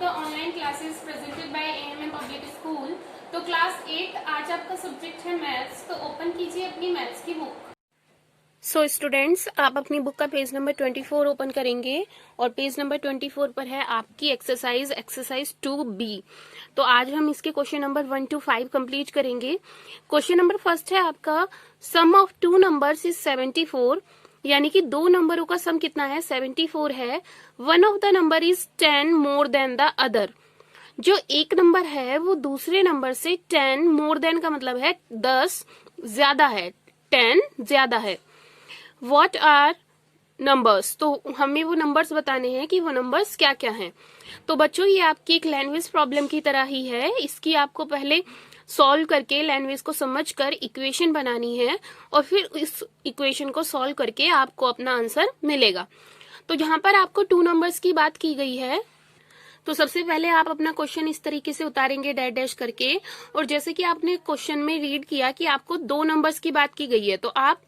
the online classes presented by AMM Public School। तो class 8 आज आपका सब्जेक्ट है मैथ्स। तो ओपन कीजिए अपनी मैथ्स की बुक। सो स्टूडेंट्स, आप अपनी बुक का पेज नंबर 24 ओपन करेंगे और पेज नंबर 24 पर है आपकी एक्सरसाइज 2B। तो आज हम इसके क्वेश्चन नंबर 1 to 5 कंप्लीट करेंगे। क्वेश्चन नंबर फर्स्ट है आपका, सम ऑफ टू नंबर्स इज 74, यानी कि दो नंबरों का सम कितना है, 74 है। One of the number is 10 more than the other. जो एक नंबर है वो दूसरे नंबर से 10 मोर देन का मतलब है 10 ज्यादा है, 10 ज्यादा है। व्हाट आर नंबर्स, तो हमें वो नंबर्स बताने हैं कि वो नंबर्स क्या क्या हैं। तो बच्चों, ये आपकी एक लैंग्वेज प्रॉब्लम की तरह ही है। इसकी आपको पहले सॉल्व करके लैंग्वेज को समझकर इक्वेशन बनानी है और फिर इस इक्वेशन को सॉल्व करके आपको अपना आंसर मिलेगा। तो यहाँ पर आपको टू नंबर्स की बात की गई है। तो सबसे पहले आप अपना क्वेश्चन इस तरीके से उतारेंगे डैश डैश करके, और जैसे कि आपने क्वेश्चन में रीड किया कि आपको दो नंबर्स की बात की गई है, तो आप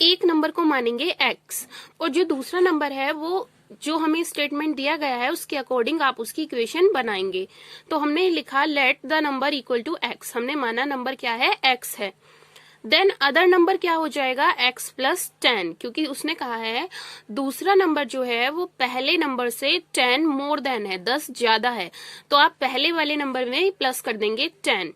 एक नंबर को मानेंगे x, और जो दूसरा नंबर है वो जो हमें स्टेटमेंट दिया गया है उसके अकॉर्डिंग आप उसकी इक्वेशन बनाएंगे। तो हमने लिखा let the number equal to x, हमने माना नंबर क्या है, x है। देन अदर नंबर क्या हो जाएगा, x प्लस 10, क्योंकि उसने कहा है दूसरा नंबर जो है वो पहले नंबर से 10 मोर देन है, 10 ज्यादा है। तो आप पहले वाले नंबर में प्लस कर देंगे 10।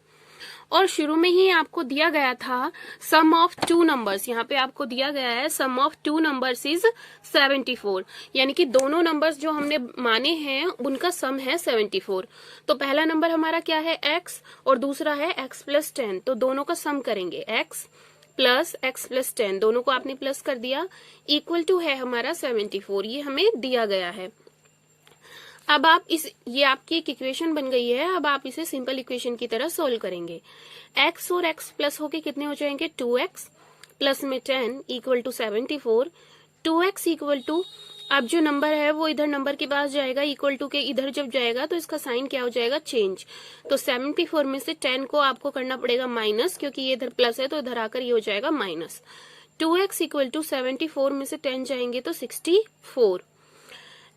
और शुरू में ही आपको दिया गया था सम ऑफ टू नंबर्स, यहाँ पे आपको दिया गया है सम ऑफ टू नंबर्स इज 74, यानी कि दोनों नंबर्स जो हमने माने हैं उनका सम है 74। तो पहला नंबर हमारा क्या है, x, और दूसरा है x प्लस 10। तो दोनों का सम करेंगे, x प्लस 10, दोनों को आपने प्लस कर दिया, इक्वल टू है हमारा 74। ये हमें दिया गया है। अब आप ये आपकी एक इक्वेशन बन गई है। अब आप इसे सिंपल इक्वेशन की तरह सोल्व करेंगे। x और x प्लस होके कितने हो जाएंगे, 2x प्लस में 10 equal to 74। 2x equal to, अब जो नंबर है वो इधर नंबर के पास जाएगा, इक्वल टू के इधर जब जाएगा तो इसका साइन क्या हो जाएगा, चेंज। तो 74 में से 10 को आपको करना पड़ेगा माइनस, क्योंकि ये इधर प्लस है तो इधर आकर ये हो जाएगा माइनस। 2x इक्वल टू 74 में से 10 जाएंगे तो 64।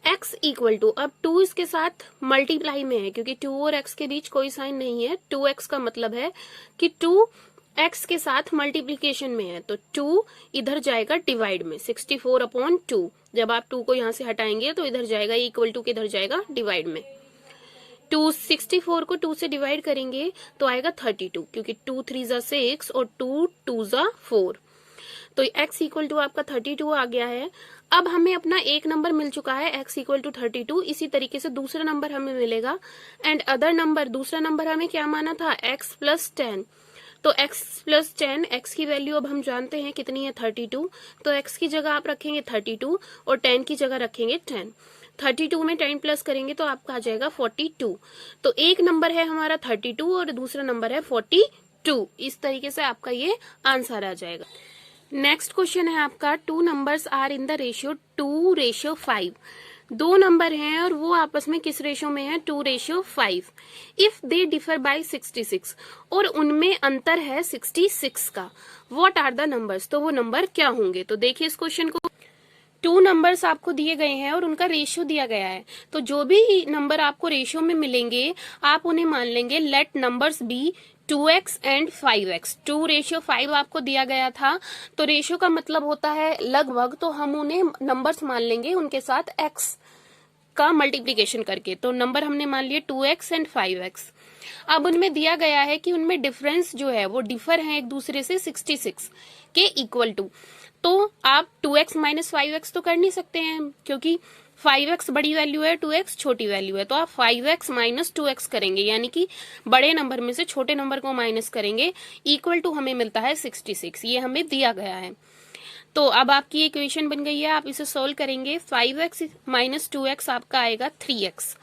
x इक्वल टू, अब 2 इसके साथ मल्टीप्लाई में है, क्योंकि 2 और x के बीच कोई साइन नहीं है। 2x का मतलब है कि 2 x के साथ मल्टीप्लीकेशन में है, तो 2 इधर जाएगा डिवाइड में, 64 अपॉन 2। जब आप 2 को यहाँ से हटाएंगे तो इधर जाएगा, इक्वल टू के इधर जाएगा डिवाइड में। 64 को 2 से डिवाइड करेंगे तो आएगा 32, क्योंकि 2 3 जा 6 और 2 2 जा 4। तो x इक्वल टू आपका 32 आ गया है। अब हमें अपना एक नंबर मिल चुका है, x इक्वल टू 32। इसी तरीके से दूसरा नंबर हमें मिलेगा, एंड अदर नंबर, दूसरा नंबर हमें क्या माना था, x प्लस 10। तो x प्लस 10, x की वैल्यू अब हम जानते हैं कितनी है, 32। तो x की जगह आप रखेंगे 32 और 10 की जगह रखेंगे 10। 32 में 10 प्लस करेंगे तो आपका आ जाएगा 42। तो एक नंबर है हमारा 32 और दूसरा नंबर है 42। इस तरीके से आपका ये आंसर आ जाएगा। नेक्स्ट क्वेश्चन है आपका, two numbers are in the ratio 2:5। दो नंबर हैं और वो आपस में किस रेशियो में है, 2:5। इफ दे डिफर बाय 66, और उनमें अंतर है 66 का। व्हाट आर द नंबर्स, तो वो नंबर क्या होंगे। तो देखिए इस क्वेश्चन को, टू नंबर्स आपको दिए गए हैं और उनका रेशियो दिया गया है। तो जो भी नंबर आपको रेशियो में मिलेंगे आप उन्हें मान लेंगे late numbers B 2x and 5x। 2:5 आपको दिया गया था, तो रेशियो का मतलब होता है लगभग, तो हम उन्हें नंबर्स मान लेंगे उनके साथ x का मल्टीप्लीकेशन करके। तो नंबर हमने मान लिए 2x एंड 5x। अब उनमें दिया गया है कि उनमें डिफरेंस जो है वो डिफर है एक दूसरे से 66 के इक्वल टू। तो आप 2x माइनस 5x तो कर नहीं सकते हैं, क्योंकि 5x बड़ी वैल्यू है, 2x छोटी वैल्यू है। तो आप 5x माइनस 2x करेंगे, यानी कि बड़े नंबर में से छोटे नंबर को माइनस करेंगे, इक्वल टू हमें मिलता है 66। ये हमें दिया गया है। तो अब आपकी इक्वेशन बन गई है, आप इसे सोल्व करेंगे। 5x माइनस 2x आपका आएगा 3x।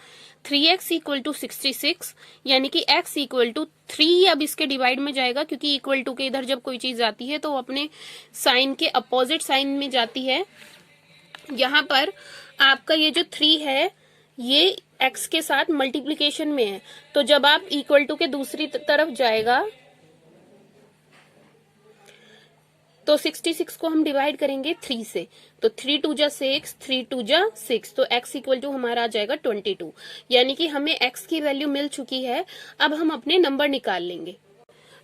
3x इक्वल टू 66, यानी कि x इक्वल टू 3 अब इसके डिवाइड में जाएगा, क्योंकि इक्वल टू के इधर जब कोई चीज आती है तो अपने साइन के अपोजिट साइन में जाती है। यहाँ पर आपका ये जो 3 है ये x के साथ मल्टीप्लीकेशन में है, तो जब आप इक्वल टू के दूसरी तरफ जाएगा तो 66 को हम डिवाइड करेंगे 3 से, तो 3 2 जा 6, 3 2 जा 6, तो x इक्वल टू हमारा आ जाएगा 22। यानी कि हमें x की वैल्यू मिल चुकी है। अब हम अपने नंबर निकाल लेंगे।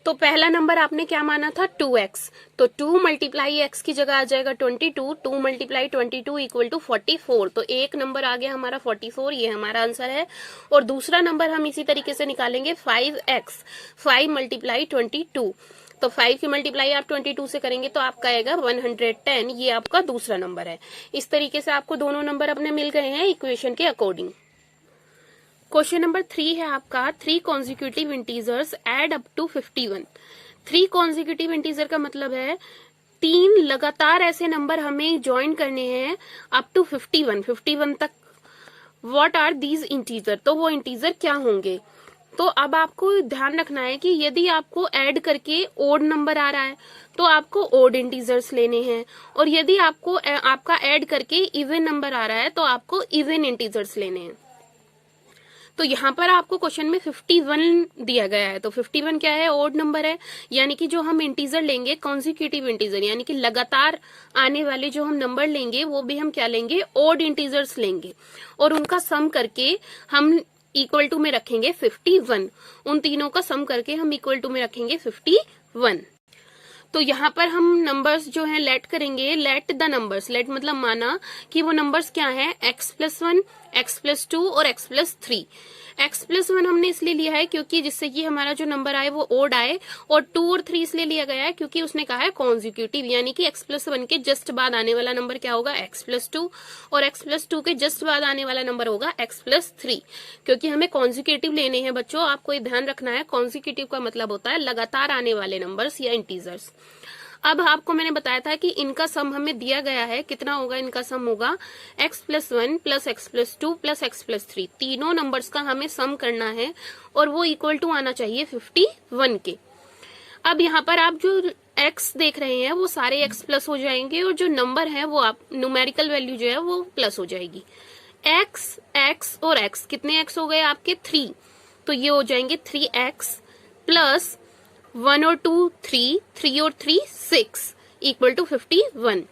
तो पहला नंबर आपने क्या माना था 2x, तो 2 मल्टीप्लाई x की जगह आ जाएगा 22, 2 मल्टीप्लाई 22 इक्वल टू 44। तो एक नंबर आ गया हमारा 44, ये हमारा आंसर है। और दूसरा नंबर हम इसी तरीके से निकालेंगे 5x, 5 मल्टीप्लाई 22, तो 5 की मल्टीप्लाई आप 22 से करेंगे तो आपका आएगा 110, ये आपका दूसरा नंबर है। इस तरीके से आपको दोनों नंबर अपने मिल गए हैं इक्वेशन के अकॉर्डिंग। क्वेश्चन नंबर 3 है आपका 3 consecutive integers add up to 51। 3 consecutive integer का मतलब है 3 लगातार ऐसे नंबर हमें ज्वाइन करने हैं अप टू 51 तक। व्हाट आर दीज इंटीजर, तो वो इंटीजर क्या होंगे। तो अब आपको ध्यान रखना है कि यदि आपको ऐड करके ओड नंबर आ रहा है तो आपको ओड इंटीजर्स लेने हैं, और यदि आपको आपका ऐड करके इवन नंबर आ रहा है तो आपको इवन इंटीजर्स लेने हैं। तो यहाँ पर आपको क्वेश्चन में 51 दिया गया है, तो 51 क्या है, ओड नंबर है। यानी कि जो हम इंटीजर लेंगे कॉन्जिक्यूटिव इंटीजर, यानी कि लगातार आने वाले जो हम नंबर लेंगे वो भी हम क्या लेंगे, ओड इंटीजर्स लेंगे, और उनका सम करके हम इक्वल टू में रखेंगे 51। उन तीनों का सम करके हम इक्वल टू में रखेंगे 51। तो यहाँ पर हम नंबर्स जो है लेट करेंगे, लेट द नंबर्स, लेट मतलब माना कि वो नंबर्स क्या है, x+1, x+2 और x+3। x+1 हमने इसलिए लिया है क्योंकि जिससे कि हमारा जो नंबर आए वो ओड आए, और 2 और 3 इसलिए लिया गया है क्योंकि उसने कहा है कॉन्जिक्यूटिव, यानी कि x+1 के जस्ट बाद आने वाला नंबर क्या होगा, x+2, और x+2 के जस्ट बाद आने वाला नंबर होगा x+3। क्योंकि हमें कॉन्जिक्यूटिव लेने हैं बच्चों, आपको ये ध्यान रखना है, कॉन्जिक्यूटिव का मतलब होता है लगातार आने वाले नंबर्स या इंटीजर्स। अब आपको मैंने बताया था कि इनका सम हमें दिया गया है, कितना होगा इनका सम होगा x+1 plus x+2 plus x+3, तीनों नंबर्स का हमें सम करना है और वो इक्वल टू आना चाहिए 51 के। अब यहाँ पर आप जो x देख रहे हैं वो सारे x प्लस हो जाएंगे, और जो नंबर है वो आप न्यूमेरिकल वैल्यू जो है वो प्लस हो जाएगी। x और x, कितने x हो गए आपके 3, तो ये हो जाएंगे 3x प्लस 1 और 2 3, 3 और 3 6 equal to 51।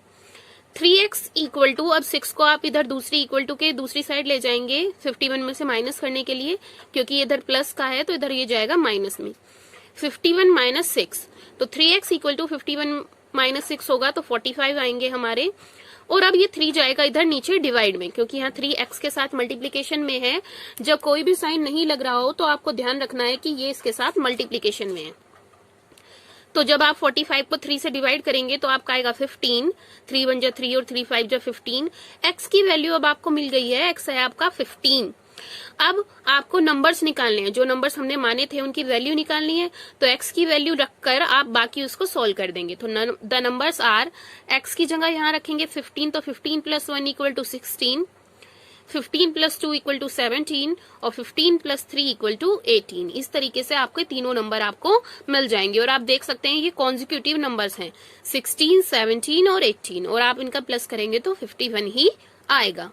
3x equal to, अब 6 को आप इधर दूसरी इक्वल टू के दूसरी साइड ले जाएंगे 51 में से माइनस करने के लिए, क्योंकि इधर प्लस का है तो इधर ये जाएगा माइनस में। 51 माइनस 6, तो 3x इक्वल टू 51 माइनस 6 होगा तो 45 आएंगे हमारे। और अब ये 3 जाएगा इधर नीचे डिवाइड में, क्योंकि यहाँ 3x के साथ मल्टीप्लीकेशन में है। जब कोई भी साइन नहीं लग रहा हो तो आपको ध्यान रखना है कि ये इसके साथ मल्टीप्लीकेशन में है। तो जब आप 45 को 3 से डिवाइड करेंगे तो आपका आएगा 15, 3 1 जा 3 और 3 5 जा 15। x की वैल्यू अब आपको मिल गई है, x है आपका 15। अब आपको नंबर्स निकालने हैं, जो नंबर्स हमने माने थे उनकी वैल्यू निकालनी है, तो x की वैल्यू रखकर आप बाकी उसको सोल्व कर देंगे। तो द नंबर्स आर, x की जगह यहाँ रखेंगे 15, तो 15 plus 1 equal to 16, 15 plus 2 equal to 17 और 15 प्लस 3 इक्वल टू 18। इस तरीके से आपके तीनों नंबर आपको मिल जाएंगे, और आप देख सकते हैं ये कॉन्जिक्यूटिव नंबर्स हैं 16, 17 और 18, और आप इनका प्लस करेंगे तो 51 ही आएगा।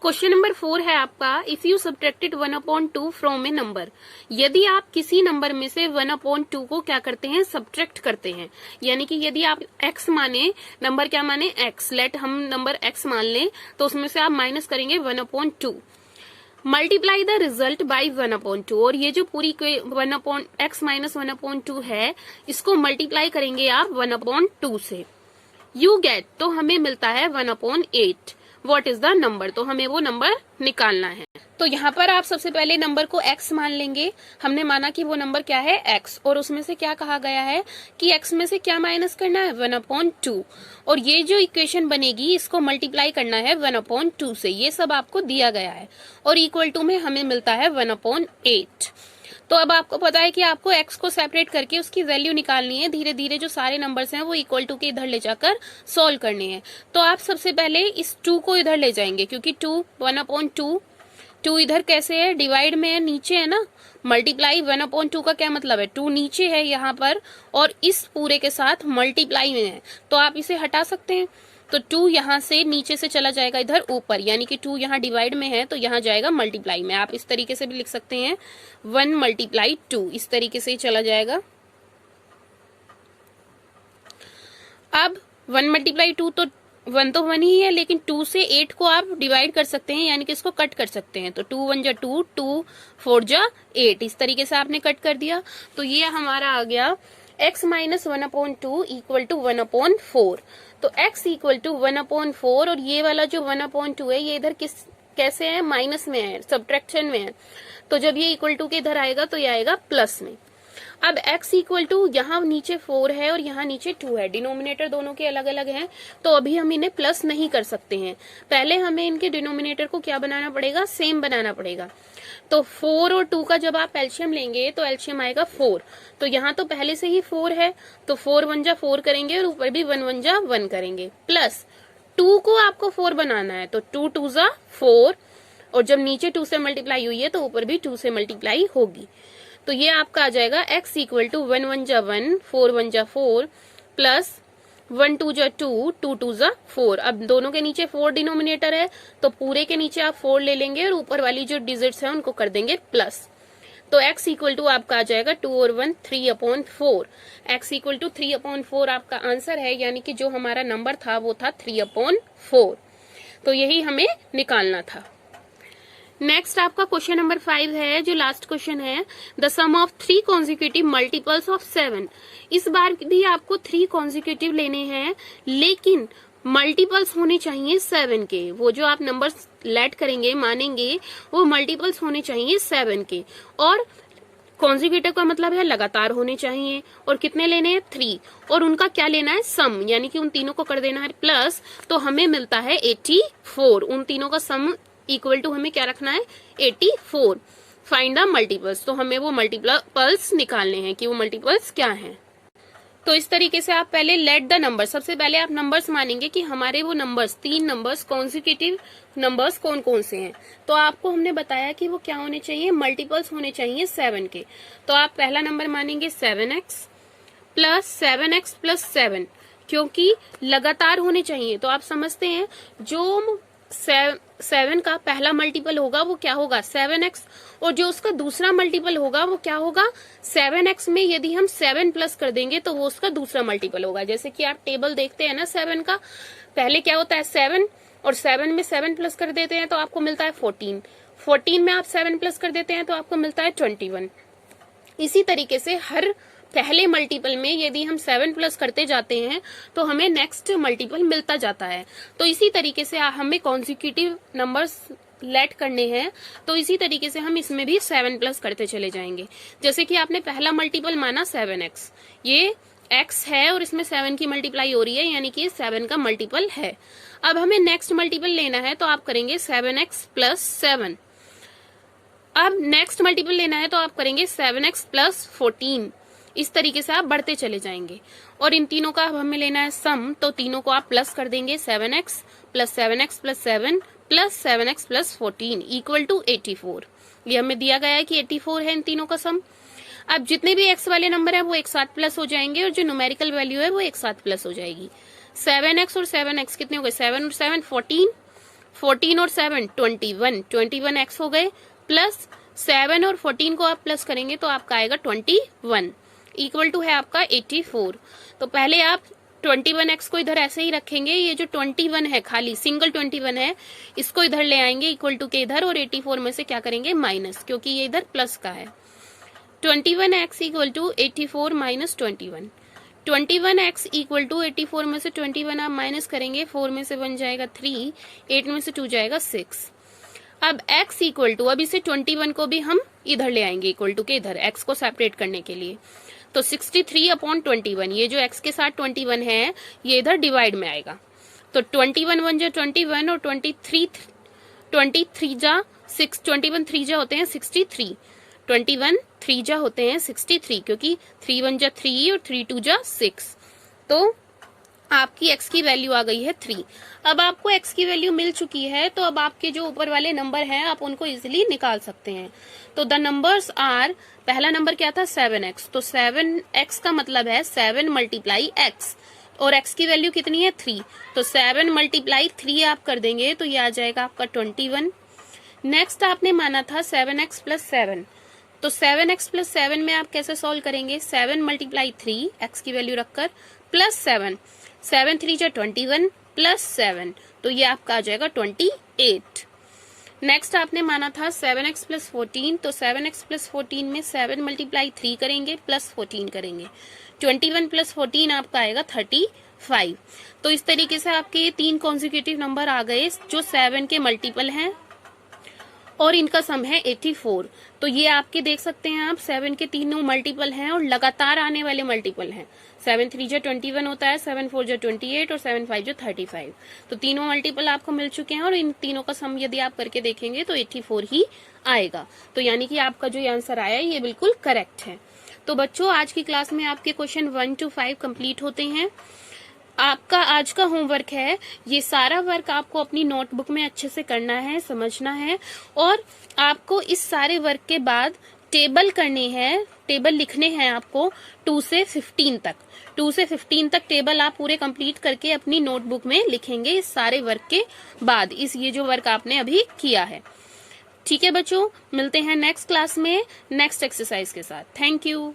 क्वेश्चन नंबर 4 है आपका, if you subtracted 1/2 from A number. यदि आप किसी नंबर में से 1/2 को क्या करते हैं, सब्ट्रैक्ट करते हैं, यानी कि यदि आप x माने, नंबर क्या माने x, लेट हम नंबर x मान लें, तो उसमें से आप माइनस करेंगे 1/2, मल्टीप्लाई द रिजल्ट बाई 1/2, और ये जो पूरी x माइनस 1/2 है इसको मल्टीप्लाई करेंगे आप 1/2 से, यू गेट, तो हमें मिलता है 1/8। व्हाट इज द नंबर, तो हमें वो नंबर निकालना है। तो यहाँ पर आप सबसे पहले नंबर को x मान लेंगे, हमने माना कि वो नंबर क्या है x, और उसमें से क्या कहा गया है कि x में से क्या माइनस करना है 1/2, और ये जो इक्वेशन बनेगी इसको मल्टीप्लाई करना है 1/2 से, ये सब आपको दिया गया है, और इक्वल टू में हमें मिलता है 1/8। तो अब आपको पता है कि आपको x को सेपरेट करके उसकी वैल्यू निकालनी है, धीरे धीरे जो सारे नंबर्स हैं वो इक्वल टू के इधर ले जाकर सॉल्व करने हैं। तो आप सबसे पहले इस 2 को इधर ले जाएंगे, क्योंकि 1/2 2 इधर कैसे है, डिवाइड में है, नीचे है ना, मल्टीप्लाई 1/2 का क्या मतलब है, 2 नीचे है यहाँ पर और इस पूरे के साथ मल्टीप्लाई में है, तो आप इसे हटा सकते हैं। तो 2 यहाँ से नीचे से चला जाएगा इधर ऊपर, यानी कि 2 यहाँ डिवाइड में है तो यहाँ जाएगा मल्टीप्लाई में। आप इस तरीके से भी लिख सकते हैं 1 × 2, इस तरीके से ही चला जाएगा। अब 1 मल्टीप्लाई 2 तो 1 तो 1 ही है, लेकिन 2 से 8 को आप डिवाइड कर सकते हैं, यानी कि इसको कट कर सकते हैं। तो 2 1 जा 2, 2 4 जा 8, इस तरीके से आपने कट कर दिया। तो ये हमारा आ गया x माइनस 1/2 इक्वल टू 1/4। तो x इक्वल टू 1/4, और ये वाला जो 1/2 है ये इधर कैसे है, माइनस में है, सब्ट्रैक्शन में है। तो जब ये इक्वल टू के इधर आएगा तो ये आएगा प्लस में। अब x इक्वल टू यहाँ नीचे 4 है और यहाँ नीचे 2 है, डिनोमिनेटर दोनों के अलग अलग हैं, तो अभी हम इन्हें प्लस नहीं कर सकते हैं। पहले हमें इनके डिनोमिनेटर को क्या बनाना पड़ेगा, सेम बनाना पड़ेगा। तो 4 और 2 का जब आप एलसीएम लेंगे तो एलसीएम आएगा 4। तो यहाँ तो पहले से ही 4 है, तो 4 1 जा 4 करेंगे और ऊपर भी 1 1 जा 1 करेंगे, प्लस 2 को आपको 4 बनाना है, तो 2 2 जा 4, और जब नीचे 2 से मल्टीप्लाई हुई है तो ऊपर भी 2 से मल्टीप्लाई होगी। तो ये आपका आ जाएगा x इक्वल टू 1 1 जा 1, 4 1 जा 4, प्लस 1 2 जा 2, 2 2 जा 4। अब दोनों के नीचे 4 डिनोमिनेटर है, तो पूरे के नीचे आप 4 ले लेंगे और ऊपर वाली जो डिजिट्स है उनको कर देंगे प्लस। तो x इक्वल टू आपका आ जाएगा 2 और 1 3/4। x इक्वल टू 3/4 आपका आंसर है, यानी कि जो हमारा नंबर था वो था 3/4। तो यही हमें निकालना था। नेक्स्ट आपका क्वेश्चन नंबर 5 है, जो लास्ट क्वेश्चन है। The sum of 3 consecutive multiples of 7। इस बार भी आपको 3 कॉन्जिक्यूटिव लेने हैं, लेकिन मल्टीपल्स होने चाहिए 7 के। वो जो आप नंबर्स लेट करेंगे, मानेंगे, वो मल्टीपल्स होने चाहिए 7 के। और कॉन्जिक्यूटिव का मतलब है लगातार होने चाहिए। और कितने लेने हैं, 3, और उनका क्या लेना है, सम, यानी कि उन तीनों को कर देना है प्लस। तो हमें मिलता है 84। उन तीनों का सम इक्वल टू हमें क्या रखना है, 84। फाइंड द मल्टीपल्स, तो हमें वो मल्टीपल्स निकालने हैं कि वो मल्टीपल्स क्या हैं। तो इस तरीके से आप पहले लेट द नंबर, सबसे पहले आप नंबर्स मानेंगे कि हमारे वो नंबर्स 3 नंबर्स कॉन्जिक्यूटिव नंबर्स कौन कौन से हैं। तो आपको हमने बताया कि वो क्या होने चाहिए, मल्टीपल्स होने चाहिए 7 के। तो आप पहला नंबर मानेंगे 7x प्लस 7x प्लस 7, क्योंकि लगातार होने चाहिए। तो आप समझते हैं जो 7 का पहला मल्टीपल होगा वो क्या होगा, 7x, और जो उसका दूसरा मल्टीपल होगा वो क्या होगा, 7x में यदि हम 7 प्लस कर देंगे तो वो उसका दूसरा मल्टीपल होगा। जैसे कि आप टेबल देखते हैं ना 7 का, पहले क्या होता है 7, और 7 में 7 प्लस कर देते हैं तो आपको मिलता है 14, 14 में आप 7 प्लस कर देते हैं तो आपको मिलता है 21। इसी तरीके से हर पहले मल्टीपल में यदि हम 7 प्लस करते जाते हैं तो हमें नेक्स्ट मल्टीपल मिलता जाता है। तो इसी तरीके से हमें कॉन्जिक्यूटिव नंबर्स लेट करने हैं, तो इसी तरीके से हम इसमें भी 7 प्लस करते चले जाएंगे। जैसे कि आपने पहला मल्टीपल माना 7x, ये x है और इसमें 7 की मल्टीप्लाई हो रही है, यानी कि 7 का मल्टीपल है। अब हमें नेक्स्ट मल्टीपल लेना है, तो आप करेंगे 7x प्लस 7। अब नेक्स्ट मल्टीपल लेना है तो आप करेंगे 7x प्लस 14। इस तरीके से आप बढ़ते चले जाएंगे। और इन तीनों का अब हमें लेना है सम, तो तीनों को आप प्लस कर देंगे, 7x plus 7x plus 7 plus 7x plus 14 equal to 84। ये हमें दिया गया है कि 84 है इन तीनों का सम। अब जितने भी x वाले नंबर है वो एक साथ प्लस हो जाएंगे, और जो न्यूमेरिकल वैल्यू है वो एक साथ प्लस हो जाएगी। 7x और 7x कितने हो गए, 7 और 7 14, 14 और 7 21, 21x हो गए, प्लस 7 और 14 को आप प्लस करेंगे तो आपका आएगा 21 इक्वल टू है आपका 84। तो पहले आप 21x को इधर ऐसे ही रखेंगे, ये जो 21 है खाली सिंगल 21 है इसको इधर ले आएंगे इक्वल टू के इधर, और 84 में से क्या करेंगे माइनस, क्योंकि ये इधर प्लस का है। 21x equal to 84 minus 21, 21x equal to 84 में से 21 आप माइनस करेंगे, 4 में से 1 जाएगा 3, 8 में से 2 जाएगा 6। अब x इक्वल टू, अब इसे 21 को भी हम इधर ले आएंगे इक्वल टू के इधर, x को सेपरेट करने के लिए। तो 63/21, ये जो x के साथ 21 है ये इधर डिवाइड में आएगा। तो 21 1 जा 21 और 23 जा 6, 21 3 जा होते हैं 63, 21 3 जा होते हैं 63, क्योंकि 3 1 जा 3 और 3 2 जा 6। तो आपकी x की वैल्यू आ गई है 3। अब आपको x की वैल्यू मिल चुकी है, तो अब आपके जो ऊपर वाले नंबर हैं आप उनको इजीली निकाल सकते हैं। तो द नंबर्स आर, पहला नंबर क्या था 7x, तो 7x का मतलब है 7 मल्टीप्लाई x, और x की वैल्यू कितनी है 3, तो 7 मल्टीप्लाई 3 आप कर देंगे तो ये आ जाएगा आपका 21। नेक्स्ट आपने माना था 7x प्लस 7, तो 7x प्लस 7 में आप कैसे सॉल्व करेंगे, 7 मल्टीप्लाई 3 x की वैल्यू रखकर प्लस 7, 7 3 जा 21 प्लस 7, तो ये आपका आ जाएगा 28। नेक्स्ट आपने माना था 7x प्लस 14, तो 7x प्लस 14 में 7 मल्टीप्लाई 3 करेंगे प्लस 14 करेंगे, 21 प्लस 14 आपका आएगा 35। तो इस तरीके से आपके ये 3 कॉन्जिक्यूटिव नंबर आ गए जो 7 के मल्टीपल हैं और इनका सम है 84। तो ये आपके देख सकते हैं आप 7 के तीनों मल्टीपल हैं और लगातार आने वाले मल्टीपल हैं। 7 3 जा 21 होता है, 7 4 जा 28 और 7 5 जा 35। तो तीनों मल्टीपल आपको मिल चुके हैं और इन तीनों का सम यदि आप करके देखेंगे तो 84 ही आएगा। तो यानी कि आपका जो आंसर आया ये बिल्कुल करेक्ट है। तो बच्चों आज की क्लास में आपके क्वेश्चन 1 to 5 कंप्लीट होते हैं। आपका आज का होमवर्क है, ये सारा वर्क आपको अपनी नोटबुक में अच्छे से करना है, समझना है और आपको इस सारे वर्क के बाद टेबल करने हैं, टेबल लिखने हैं आपको 2 से 15 तक। 2 से 15 तक टेबल आप पूरे कंप्लीट करके अपनी नोटबुक में लिखेंगे इस सारे वर्क के बाद, ये जो वर्क आपने अभी किया है। ठीक है बच्चों, मिलते हैं नेक्स्ट क्लास में नेक्स्ट एक्सरसाइज के साथ। Thank you.